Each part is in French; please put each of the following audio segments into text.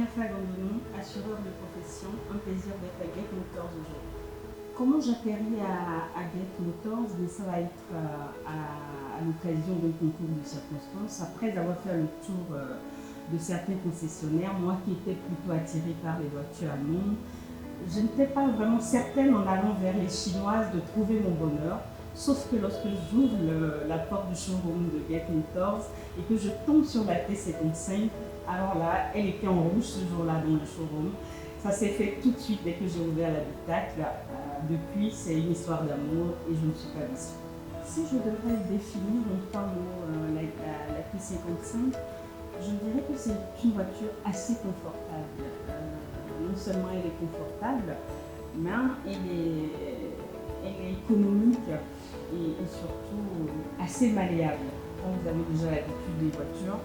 Sonia Fagandonon, assureur de profession, un plaisir d'être à Get Motors aujourd'hui. Comment j'atterris à Get Motors? Ça va être à l'occasion d'un concours de circonstances. Après avoir fait le tour de certains concessionnaires, moi qui étais plutôt attirée par les voitures allemandes, je n'étais pas vraiment certaine en allant vers les chinoises de trouver mon bonheur. Sauf que lorsque j'ouvre la porte du showroom de Get Motors et que je tombe sur la T55, alors là, elle était en rouge ce jour-là dans le showroom. Ça s'est fait tout de suite dès que j'ai ouvert l'habitacle. Depuis, c'est une histoire d'amour et je ne suis pas déçue. Si je devrais définir en trois mots la T55, je dirais que c'est une voiture assez confortable. Non seulement elle est confortable, mais elle est économique et surtout assez malléable. Quand vous avez déjà l'habitude des voitures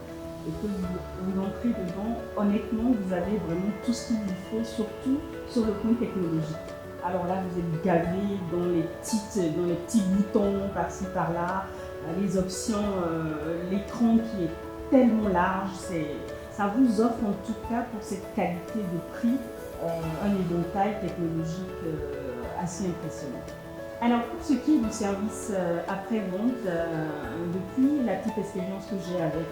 et que vous entrez dedans, honnêtement, vous avez vraiment tout ce qu'il vous faut, surtout sur le plan technologique. Alors là, vous êtes gavé dans les petits boutons par-ci par-là, les options, l'écran qui est tellement large, ça vous offre en tout cas pour cette qualité de prix un éventail technologique assez impressionnant. Alors pour ce qui est du service après-vente, depuis la petite expérience que j'ai avec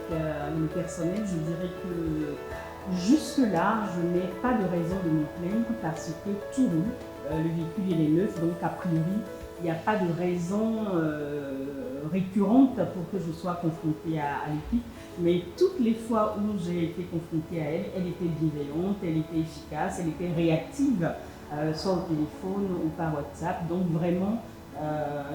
le personnel, je dirais que jusque-là, je n'ai pas de raison de me plaindre parce que tout roule. Le véhicule il est neuf, donc a priori, il n'y a pas de raison récurrente pour que je sois confrontée à l'équipe. Mais toutes les fois où j'ai été confrontée à elle, elle était bienveillante, elle était efficace, elle était réactive. Soit au téléphone ou par WhatsApp. Donc vraiment,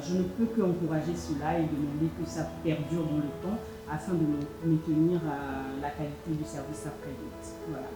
je ne peux qu'encourager cela et demander que ça perdure dans le temps afin de maintenir la qualité du service après-vente. Voilà.